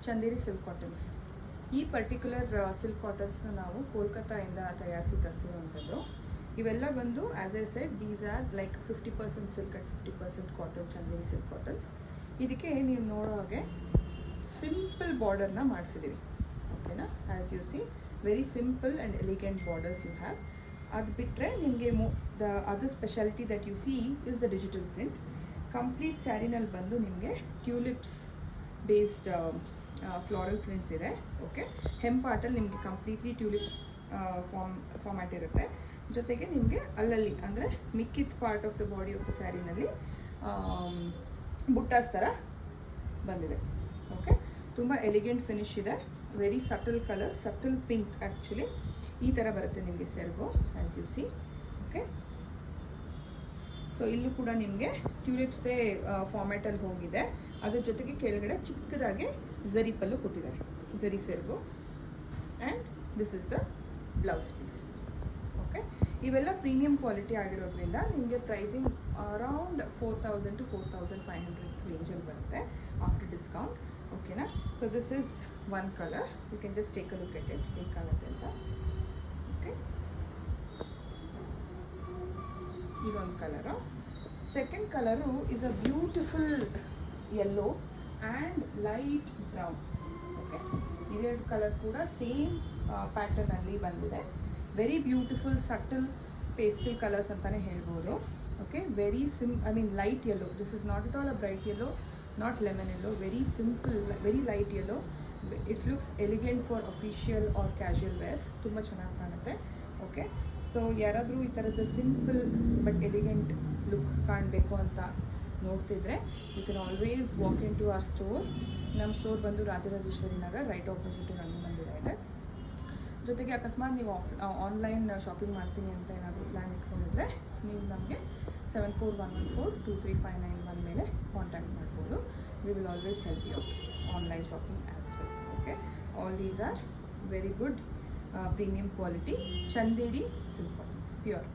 Chanderi silk cottons. ಈ particular silk ಕಾಟನ್ಸ್ನ ನಾವು ಕೋಲ್ಕತ್ತಾಯಿಂದ ತಯಾರಿಸಿ ತರಿಸಿರುವಂಥದ್ದು. ಇವೆಲ್ಲ ಬಂದು as I said these are like 50% silk and 50% cotton, Chanderi silk cottons. ಇದಕ್ಕೆ ನೀವು ನೋಡೋ ಹಾಗೆ ಸಿಂಪಲ್ ಬಾರ್ಡರ್ನ ಮಾಡಿಸಿದ್ದೀವಿ. ಓಕೆನಾ, as you see very simple and elegant borders you have. ಅದು ಬಿಟ್ಟರೆ ನಿಮಗೆ the other speciality that you see is the digital print. Complete ಸ್ಯಾರಿನಲ್ಲಿ ಬಂದು ನಿಮಗೆ ಟ್ಯೂಲಿಪ್ಸ್ ಬೇಸ್ಡ್ ಫ್ಲಾರಲ್ ಪ್ರಿಂಟ್ಸ್ ಇದೆ. ಓಕೆ, ಹೆಂಪಾಟಲ್ಲಿ ನಿಮಗೆ ಕಂಪ್ಲೀಟ್ಲಿ ಟ್ಯೂಲಿಪ್ ಫಾರ್ಮ್ಯಾಟ್ ಇರುತ್ತೆ. ಜೊತೆಗೆ ನಿಮಗೆ ಅಲ್ಲಲ್ಲಿ ಅಂದರೆ ಮಿಕ್ಕಿದ part of the body of the ಸ್ಯಾರಿನಲ್ಲಿ ಬುಟ್ಟಾಸ್ ಥರ ಬಂದಿದೆ. ಓಕೆ, ತುಂಬ ಎಲಿಗೆಂಟ್ ಫಿನಿಶ್ ಇದೆ. Very subtle colour, subtle pink actually. ಈ ಥರ ಬರುತ್ತೆ ನಿಮಗೆ ಸೆರಗು as you see. Okay, so ಇಲ್ಲೂ ಕೂಡ ನಿಮಗೆ ಟ್ಯೂಲಿಪ್ಸ್ದೇ ಫಾರ್ಮ್ಯಾಟಲ್ಲಿ ಹೋಗಿದೆ. ಅದ್ರ ಜೊತೆಗೆ ಕೆಳಗಡೆ ಚಿಕ್ಕದಾಗಿ ಝರಿ ಪಲ್ಲು ಕೊಟ್ಟಿದ್ದಾರೆ, ಝರಿ ಸೆರಗು. And this is the blouse piece. Okay, ಇವೆಲ್ಲ ಪ್ರೀಮಿಯಂ ಕ್ವಾಲಿಟಿ ಆಗಿರೋದ್ರಿಂದ ನಿಮಗೆ ಪ್ರೈಸಿಂಗ್ ಅರೌಂಡ್ 4000 to 4500 ರೇಂಜಲ್ಲಿ ಬರುತ್ತೆ ಆಫ್ಟರ್ ಡಿಸ್ಕೌಂಟ್. ಓಕೆನಾ, so this is one colour. You can just take a look at it ಹೇಗಾಗುತ್ತೆ ಅಂತ. ಓಕೆ, ಇದೊಂದು colour. Second colour is a beautiful yellow and light brown. Okay, ಇದೆರಡು colour ಕೂಡ same ಪ್ಯಾಟರ್ನಲ್ಲಿ ಬಂದಿದೆ. Very beautiful subtle pastel colours ಅಂತಲೇ ಹೇಳ್ಬೋದು. Okay, very light yellow. This is not at all a bright yellow, not lemon yellow, very simple, very light yellow. It looks elegant for official or casual wears. ತುಂಬ ಚೆನ್ನಾಗಿ ಕಾಣುತ್ತೆ. Okay, so ಯಾರಾದರೂ ಈ ಥರದ simple but elegant look ಕಾಣಬೇಕು ಅಂತ ನೋಡ್ತಿದ್ರೆ you can always walk into our store. ನಮ್ಮ ಸ್ಟೋರ್ ಬಂದು ರಾಜರಾಜೇಶ್ವರಿ ನಗರ್, ರೈಟ್ ಆಪೋಸಿಟ್ ರಂಗ ಮಂದಿರ ಇದೆ. ಜೊತೆಗೆ ಅಕಸ್ಮಾತ್ ನೀವು ಆನ್ಲೈನ್ ಶಾಪಿಂಗ್ ಮಾಡ್ತೀನಿ ಅಂತ ಏನಾದರೂ ಪ್ಲ್ಯಾನ್ ಇಟ್ಕೊಂಡಿದ್ರೆ ನೀವು ನಮಗೆ 7411423591 ಮೇಲೆ ಕಾಂಟ್ಯಾಕ್ಟ್ ಮಾಡ್ಬೋದು. We will always help you online shopping as well. Okay, all these are very good premium quality Chanderi silk cottons, pure.